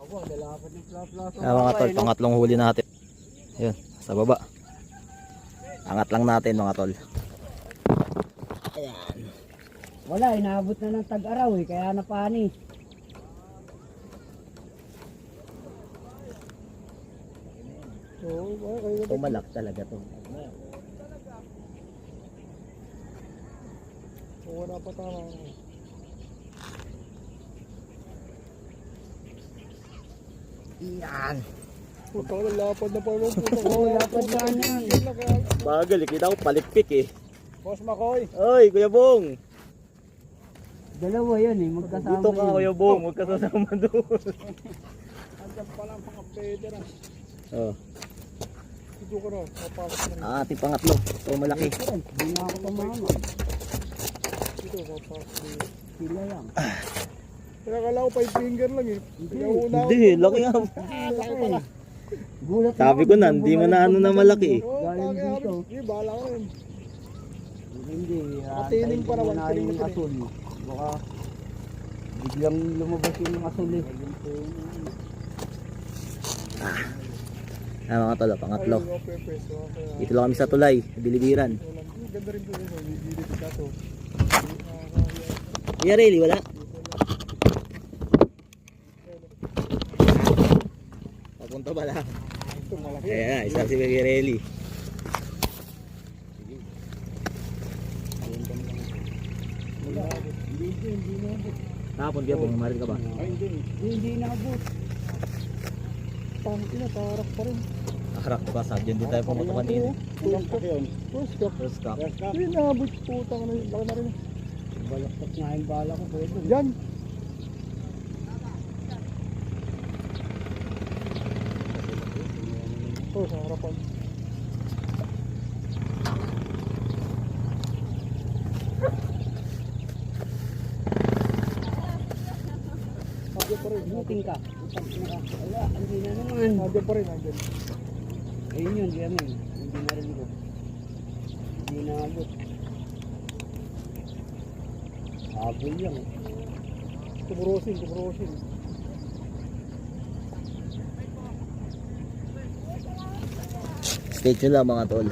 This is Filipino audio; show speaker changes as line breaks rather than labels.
Mga tol, pangatlong huli natin. Ayun, sa baba. Angat lang natin mga tol. Ayan.
Wala, inaabot na ng tag-araw eh, kaya napani.
Tumalak talaga to.
Wala pa tama.
Iyan.
Puto, lapad na pa rin.
Lapad na yan.
Bagal, kita ko palikpik eh.
Boss Makoy.
Oy, Kuya Bong.
Dalawa yan eh, magkasama
Dito ka,
yun.
Kuya Bong. Huwag ka sasama doon.
Andiyan pa lang mga pwede na.
Oh.
Dito ko na, papasok na rin.
Ating pangatlo. Ito malaki.
Hindi na ako tumama.
Dito, papasok na rin.
Sila lang.
Kaya kala ko 5 finger lang eh. Kaya una
Hindi, laki nga.
laki pala.
Gulat
Sabi ko na, hindi mo na ano na malaki eh.
Oo,
Galing
kaya
dito.
Hindi, bahala ka rin.
Hindi.
Matining pa naman,
na
tining
yung
na
asul. Baka biglang lumabas yung asul eh.
Mga tol, pangatlo.
Ay, pepes. Kaya,
Dito lang kami sa tulay, Bilibiran.
walang, ganda rin po yun. Bibili ka to.
Kuya Rayleigh, wala? Papunta ba lang?
Ito, malaki.
Ayan na, isa si Kuya Rayleigh.
Hindi naabot.
Tapon kaya pong marin ka ba?
Ay, hindi.
Hindi naabot.
Pangit na, tarak pa rin.
Akarak pa, sadyan din tayo pumunta kanina.
First cup yun. First cup.
First cup.
Hindi naabot, putang na yun. Laki na rin.
Balaktot nga yung bala ko pwede.
Yan. Ito, sa harapan. Nandiyan pa rin.
Buting ka. Wala, hindi na naman.
Nandiyan pa rin, nandiyan.
Ayun yun, di amin. Hindi na rin ko. Hindi naabot. Habol lang.
Tumurosin, tumurosin.
Stay tuned lang mga tol.